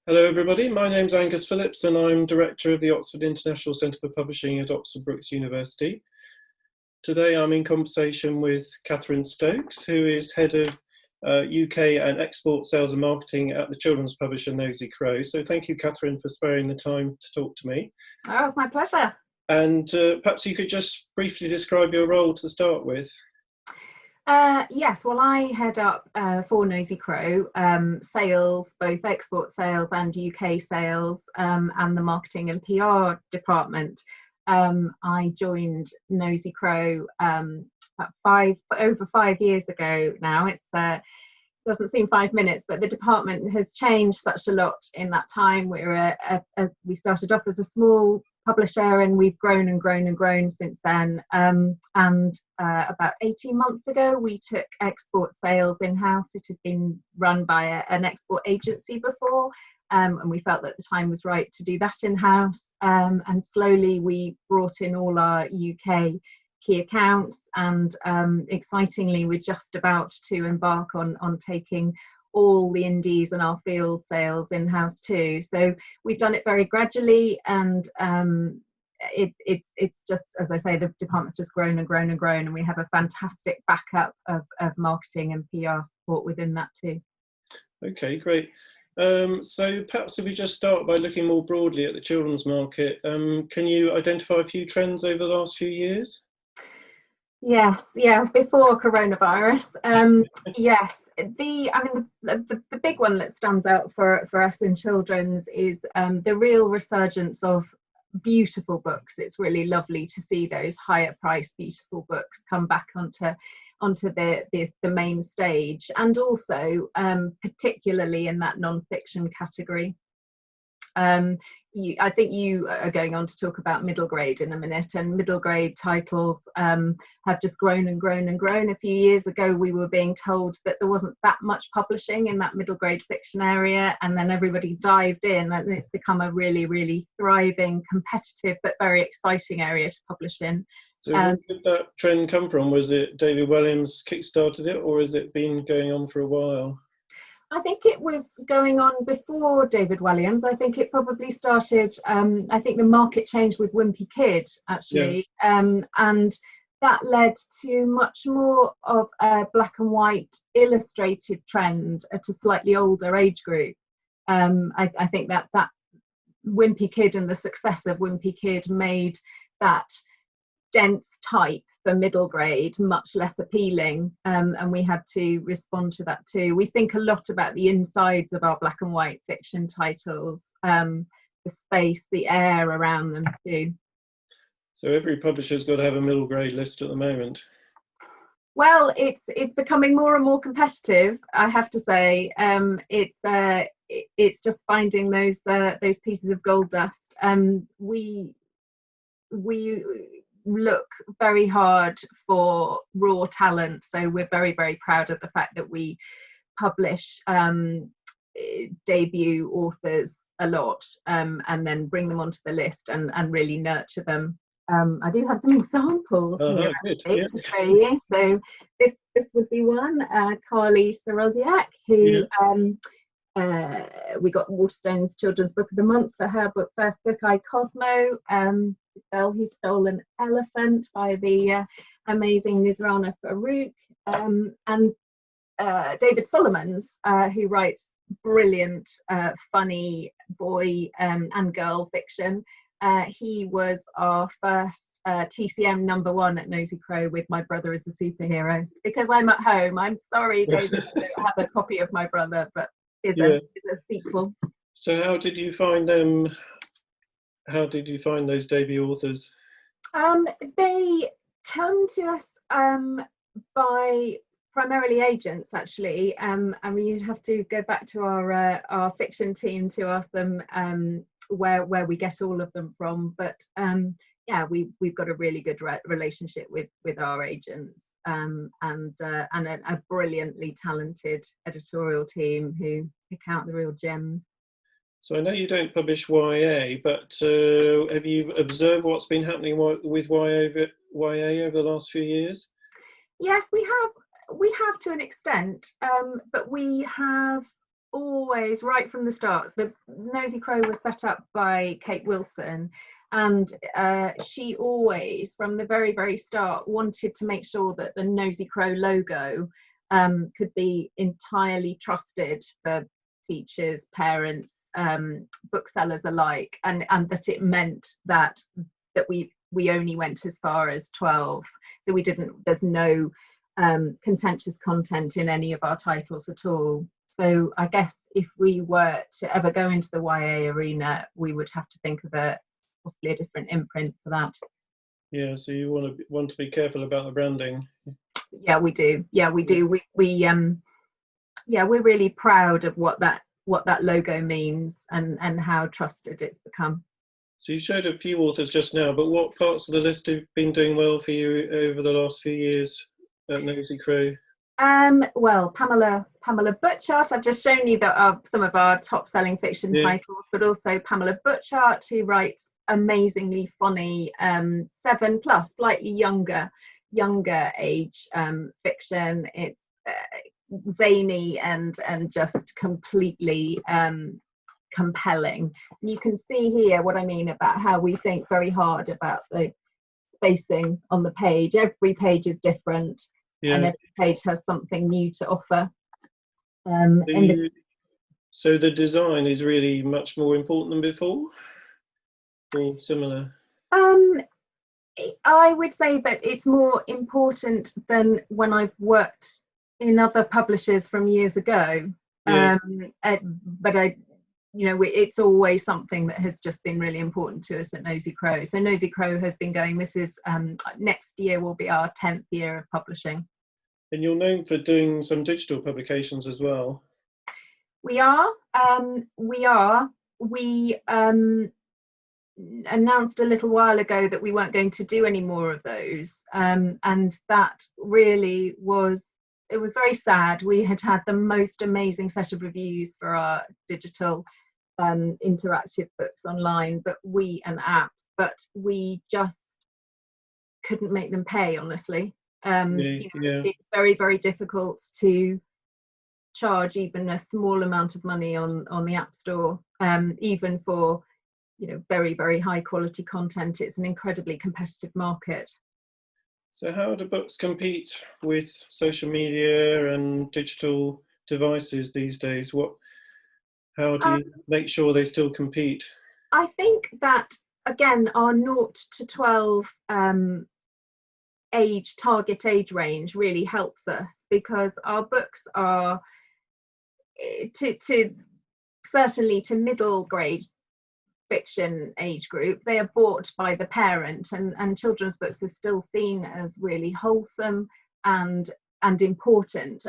Hello everybody, my name's Angus Phillips and I'm Director of the Oxford International Centre for Publishing at Oxford Brookes University. Today I'm in conversation with Catherine Stokes, who is Head of UK and Export Sales and Marketing at the children's publisher Nosy Crow. So thank you, Catherine, for sparing the time to talk to me. Oh, it's my pleasure. And perhaps you could just briefly describe your role to start with. Yes, well, I head up for Nosy Crow sales, both export sales and UK sales, and the marketing and PR department. I joined Nosy Crow about over 5 years ago now. It doesn't seem 5 minutes, but the department has changed such a lot in that time. We started off as a small publisher and we've grown and grown and grown since then. About 18 months ago, we took export sales in-house. It had been run by an export agency before, and we felt that the time was right to do that in-house. And slowly we brought in all our UK key accounts, and excitingly, we're just about to embark on taking all the indies and our field sales in-house too. So we've done it very gradually, and it's just, as I say, the department's just grown and grown and grown, and we have a fantastic backup of marketing and PR support within that too. Okay, great. So perhaps if we just start by looking more broadly at the children's market, can you identify a few trends over the last few years? Yes, yeah, before coronavirus. Yes, the big one that stands out for us in children's is the real resurgence of beautiful books. It's really lovely to see those higher priced beautiful books come back onto the main stage, and also particularly in that non-fiction category. I think you are going on to talk about middle grade in a minute, and middle grade titles have just grown and grown and grown. A few years ago we were being told that there wasn't that much publishing in that middle grade fiction area, and then everybody dived in, and it's become a really, really thriving, competitive but very exciting area to publish in. So where did that trend come from? Was it David Walliams kickstarted it, or has it been going on for a while? I think it was going on before David Walliams. I think it probably started, I think the market changed with Wimpy Kid, actually. Yeah. And that led to much more of a black and white illustrated trend at a slightly older age group. I think that Wimpy Kid and the success of Wimpy Kid made that dense type for middle grade much less appealing, and we had to respond to that too. We think a lot about the insides of our black and white fiction titles, the space, the air around them too. So every publisher's got to have a middle grade list at the moment. Well, it's becoming more and more competitive, I have to say. It's just finding those pieces of gold dust. We look very hard for raw talent, so we're very, very proud of the fact that we publish debut authors a lot, and then bring them onto the list and really nurture them. I do have some examples here actually to show you. So this would be one, Carly Sarosiak, who we got Waterstone's Children's Book of the Month for her first book, I, Cosmo. Belle Who Stole an Elephant by the amazing Nizrana Farouk, and David Solomons, who writes brilliant, funny boy and girl fiction. He was our first TCM #1 at Nosy Crow with My Brother is a Superhero. Because I'm at home, I'm sorry, David, I don't have a copy of My Brother, but it's a sequel. So how did you find them? How did you find those debut authors? They come to us by primarily agents, actually, and we have to go back to our fiction team to ask them where we get all of them from. But yeah, we've got a really good relationship with our agents, and a brilliantly talented editorial team who pick out the real gems. So I know you don't publish YA, but have you observed what's been happening with YA over the last few years? Yes, we have to an extent, but we have always, right from the start. The Nosy Crow was set up by Kate Wilson, and she always, from the very, very start, wanted to make sure that the Nosy Crow logo could be entirely trusted for teachers, parents, booksellers alike, and that it meant that we only went as far as 12. So there's no contentious content in any of our titles at all. So I guess if we were to ever go into the YA arena, we would have to think of possibly a different imprint for that. Yeah, so you want to be careful about the branding. Yeah, we do. Yeah, we do. We're really proud of what that logo means and how trusted it's become. So you showed a few authors just now, but what parts of the list have been doing well for you over the last few years at Nosy Crow? Well, Pamela Butchart, I've just shown you that some of our top selling fiction titles, but also Pamela Butchart, who writes amazingly funny 7+, slightly younger age fiction. It's zany and just completely compelling. And you can see here what I mean about how we think very hard about the spacing on the page. Every page is different. Yeah. And every page has something new to offer. So the design is really much more important than before, or similar? I would say that it's more important than when I've worked in other publishers from years ago. Yeah. But it's always something that has just been really important to us at Nosy Crow. So Nosy Crow has been going, this is next year will be our 10th year of publishing. And you're known for doing some digital publications as well. We are. We announced a little while ago that we weren't going to do any more of those. And that really was very sad. We had the most amazing set of reviews for our digital interactive books online, but we just couldn't make them pay, honestly. It's very, very difficult to charge even a small amount of money on the App Store, even for very, very high quality content. It's an incredibly competitive market. So how do books compete with social media and digital devices these days? How do you make sure they still compete? I think that, again, our 0 to 12 target age range really helps us, because our books are certainly to middle grade fiction age group. They are bought by the parent, and children's books are still seen as really wholesome and important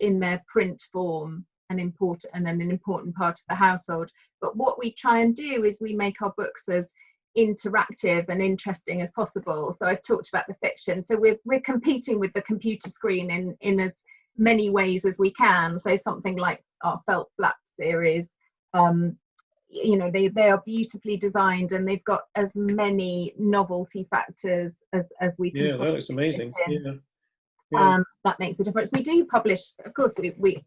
in their print form, and an important part of the household. But what we try and do is we make our books as interactive and interesting as possible. So I've talked about the fiction, so we're competing with the computer screen in as many ways as we can. So something like our Felt Flap series, they are beautifully designed, and they've got as many novelty factors as we can. Yeah, that looks amazing. That makes a difference. We do publish, of course,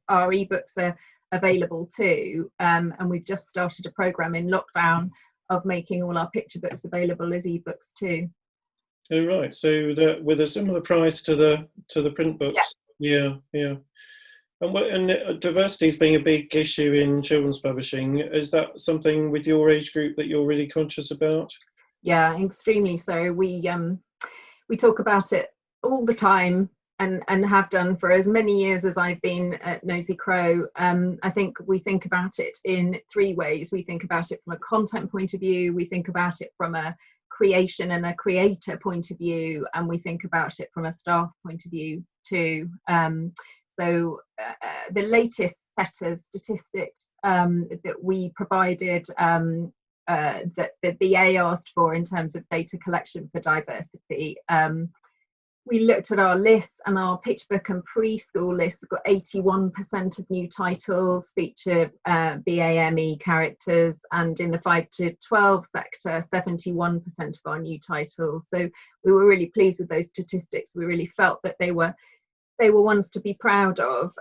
our ebooks are available too, and we've just started a program in lockdown of making all our picture books available as ebooks too. Oh right, so with a similar price to the print books. Yeah. And diversity is being a big issue in children's publishing. Is that something with your age group that you're really conscious about? Yeah, extremely so. We talk about it all the time, and have done for as many years as I've been at Nosy Crow. I think we think about it in 3 ways. We think about it from a content point of view, we think about it from a creation and a creator point of view, and we think about it from a staff point of view too. So the latest set of statistics that we provided, that the BA asked for in terms of data collection for diversity, we looked at our lists, and our picture book and preschool list, we've got 81% of new titles feature BAME characters, and in the 5 to 12 sector, 71% of our new titles. So we were really pleased with those statistics. We really felt that they were ones to be proud of.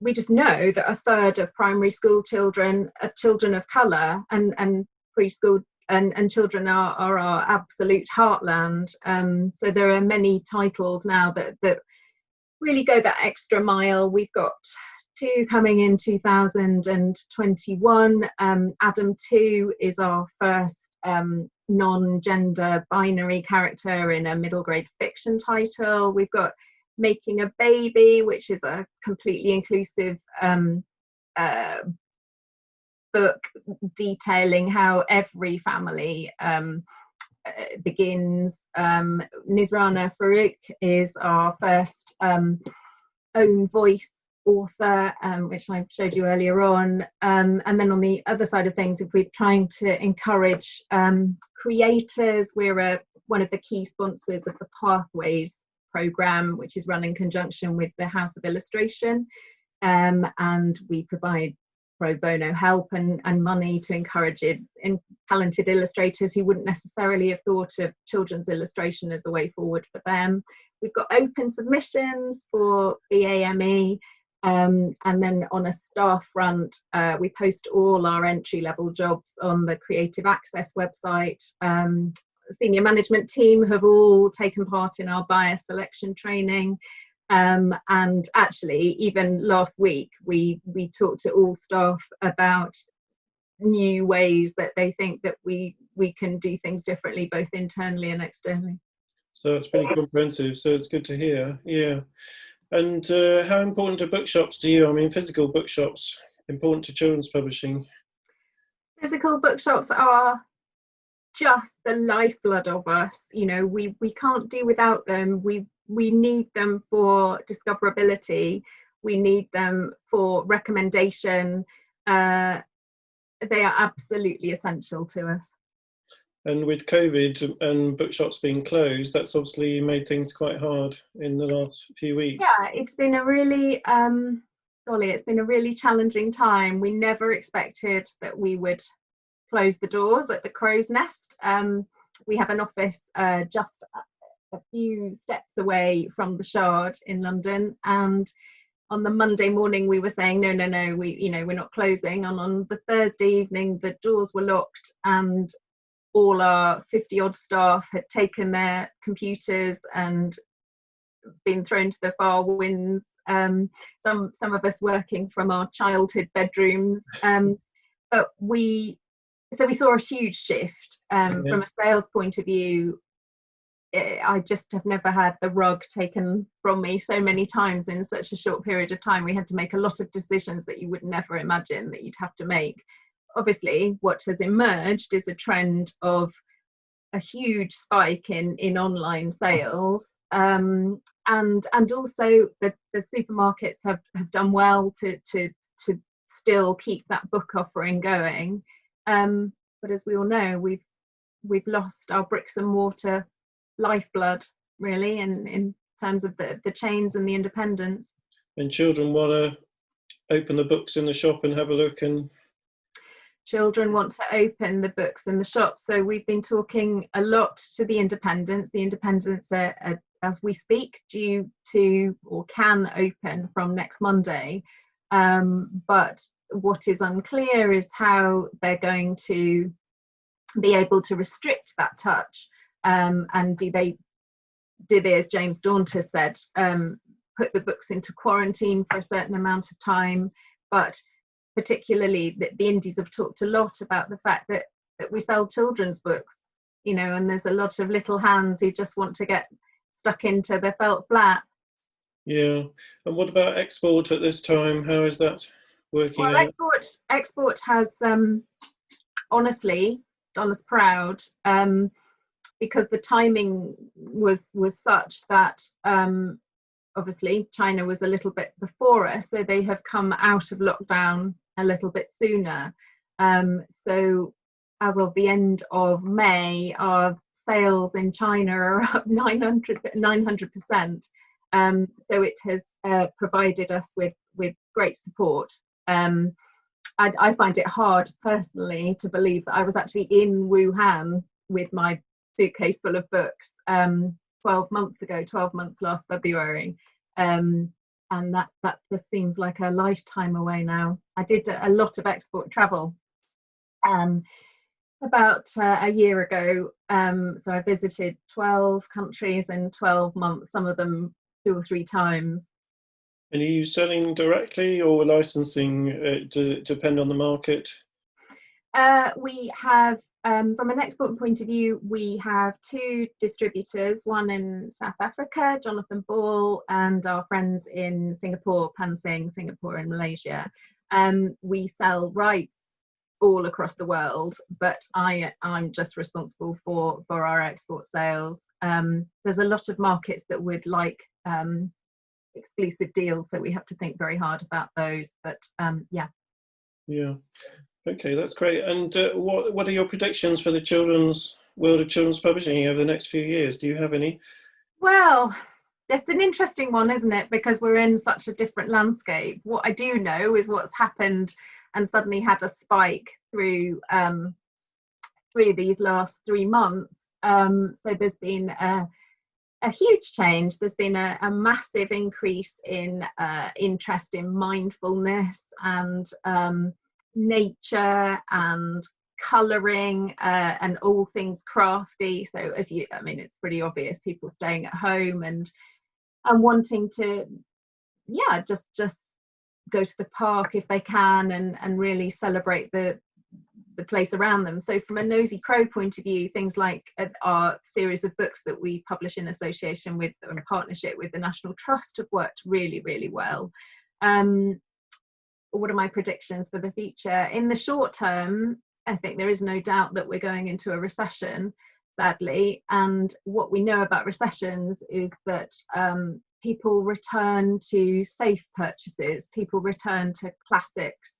we just know that a third of primary school children are children of colour, and preschool and children are our absolute heartland. So there are many titles now that really go that extra mile. We've got two coming in 2021. Adam 2 is our first non-gender binary character in a middle grade fiction title. We've got Making a Baby, which is a completely inclusive book detailing how every family begins. Nizrana Farouk is our first own voice author, which I showed you earlier on. And then on the other side of things, if we're trying to encourage creators, we're one of the key sponsors of the Pathways programme, which is run in conjunction with the House of Illustration, and we provide pro bono help and money to encourage talented illustrators who wouldn't necessarily have thought of children's illustration as a way forward for them. We've got open submissions for BAME, and then on a staff front, we post all our entry-level jobs on the Creative Access website. The senior management team have all taken part in our buyer selection training. And actually, even last week, we talked to all staff about new ways that they think that we can do things differently, both internally and externally. So it's pretty comprehensive, so it's good to hear. Yeah. And how important are bookshops to you? I mean, physical bookshops, important to children's publishing? Physical bookshops are just the lifeblood of us. You know, we can't do without them. We need them for discoverability. We need them for recommendation. They are absolutely essential to us. And with COVID and bookshops being closed, that's obviously made things quite hard in the last few weeks. Yeah, it's been a really, it's been a really challenging time. We never expected that we would close the doors at the Crow's Nest. We have an office just a few steps away from the Shard in London, and on the Monday morning we were saying no, we're not closing, and on the Thursday evening the doors were locked and all our 50 odd staff had taken their computers and been thrown to the far winds, some of us working from our childhood bedrooms, but we saw a huge shift. From a sales point of view, I just have never had the rug taken from me so many times in such a short period of time. We had to make a lot of decisions that you would never imagine that you'd have to make. Obviously, what has emerged is a trend of a huge spike in online sales, and also the supermarkets have done well to still keep that book offering going. But as we all know, we've lost our bricks and mortar lifeblood, really, in terms of the chains and the independents. And children want to open the books in the shop and have a look, and children want to open the books in the shop. So we've been talking a lot to the independents. The independents are as we speak, due to or can open from next Monday. But what is unclear is how they're going to be able to restrict that touch. And do they, as James Daunter said, put the books into quarantine for a certain amount of time? But particularly the indies have talked a lot about the fact that we sell children's books, you know, and there's a lot of little hands who just want to get stuck into the felt flap. Yeah. And what about export at this time? How is that working Well, out? export has honestly done us proud, because the timing was such that obviously China was a little bit before us, so they have come out of lockdown a little bit sooner. So as of the end of May, our sales in China are up 900%. So it has provided us with great support. I find it hard personally to believe that I was actually in Wuhan with my suitcase full of books 12 months last February. and that just seems like a lifetime away now. I did a lot of export travel about a year ago. So I visited 12 countries in 12 months, some of them 2 or 3 times. And are you selling directly or licensing? Does it depend on the market? We have, from an export point of view, we have 2 distributors, one in South Africa, Jonathan Ball, and our friends in Singapore, Pansing, Singapore and Malaysia. We sell rights all across the world, but I'm just responsible for our export sales. There's a lot of markets that would like exclusive deals, so we have to think very hard about those, but yeah. Okay, that's great. And what are your predictions for the world of children's publishing over the next few years? Do you have any? Well, that's an interesting one, isn't it, because we're in such a different landscape. What I do know is what's happened and suddenly had a spike through these last 3 months. So there's been a huge change. There's been a massive increase in interest in mindfulness and nature and colouring and all things crafty. So it's pretty obvious, people staying at home and wanting to just go to the park if they can and really celebrate the place around them. So from a Nosy Crow point of view, things like our series of books that we publish in association with, or in partnership with the National Trust, have worked really, really well. What are my predictions for the future? In the short term, I think there is no doubt that we're going into a recession, sadly. And what we know about recessions is that people return to safe purchases, people return to classics,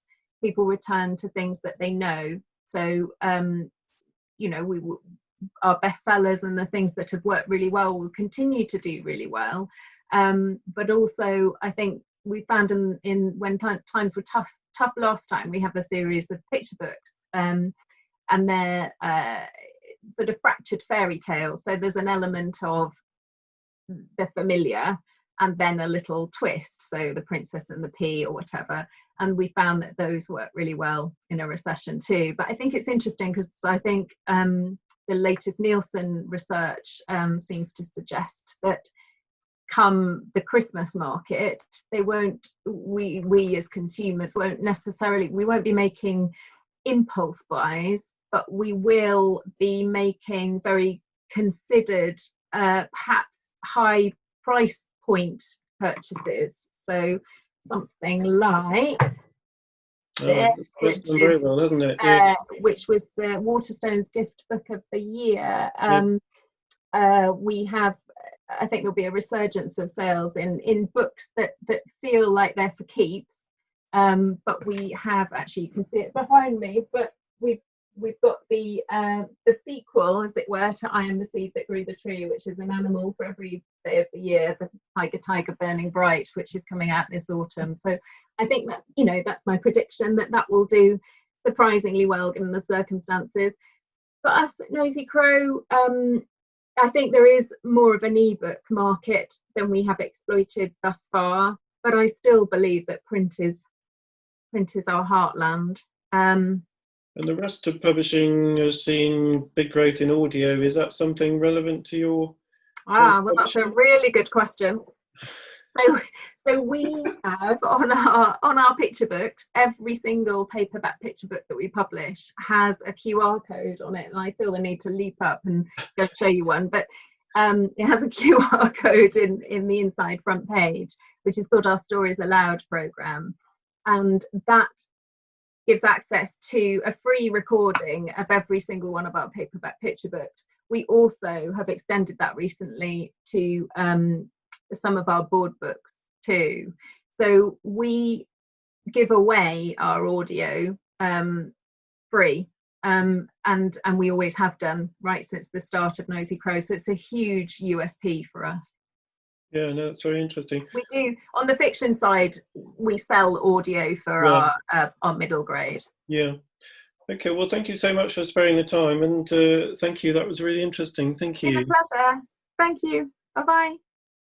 people return to things that they know. So, our bestsellers and the things that have worked really well will continue to do really well. But also, I think we found in when times were tough last time, we have a series of picture books, and they're sort of fractured fairy tales. So there's an element of the familiar and then a little twist, so the Princess and the Pea or whatever, and we found that those work really well in a recession too. But I think it's interesting because I think the latest Nielsen research seems to suggest that come the Christmas market, we as consumers we won't be making impulse buys, but we will be making very considered, perhaps high price point purchases. So something like this, very well, hasn't it? which was the Waterstones Gift Book of the Year. We have, I think there'll be a resurgence of sales in books that feel like they're for keeps. But we have, actually, you can see it behind me, but we've got the sequel, as it were, to I Am the Seed That Grew the Tree, which is an animal for every day of the year, the Tiger Burning Bright, which is coming out this autumn. So I think that, that's my prediction, that will do surprisingly well given the circumstances. For us at Nosy Crow, I think there is more of an ebook market than we have exploited thus far, but I still believe that print is our heartland. And the rest of publishing has seen big growth in audio. Is that something relevant to your? Well, that's a really good question. So we have on our picture books, every single paperback picture book that we publish has a QR code on it, and I feel the need to leap up and go show you one. But it has a QR code in the inside front page, which is called our Stories Aloud program, and that gives access to a free recording of every single one of our paperback picture books. We also have extended that recently to some of our board books too. So we give away our audio free, and we always have done right since the start of Nosy Crow. So it's a huge USP for us. Yeah, no, that's very interesting. We do, on the fiction side, we sell audio for our middle grade. Yeah. Okay, well, thank you so much for sparing the time, and thank you. That was really interesting. Thank you. It's a pleasure. Thank you. Bye-bye.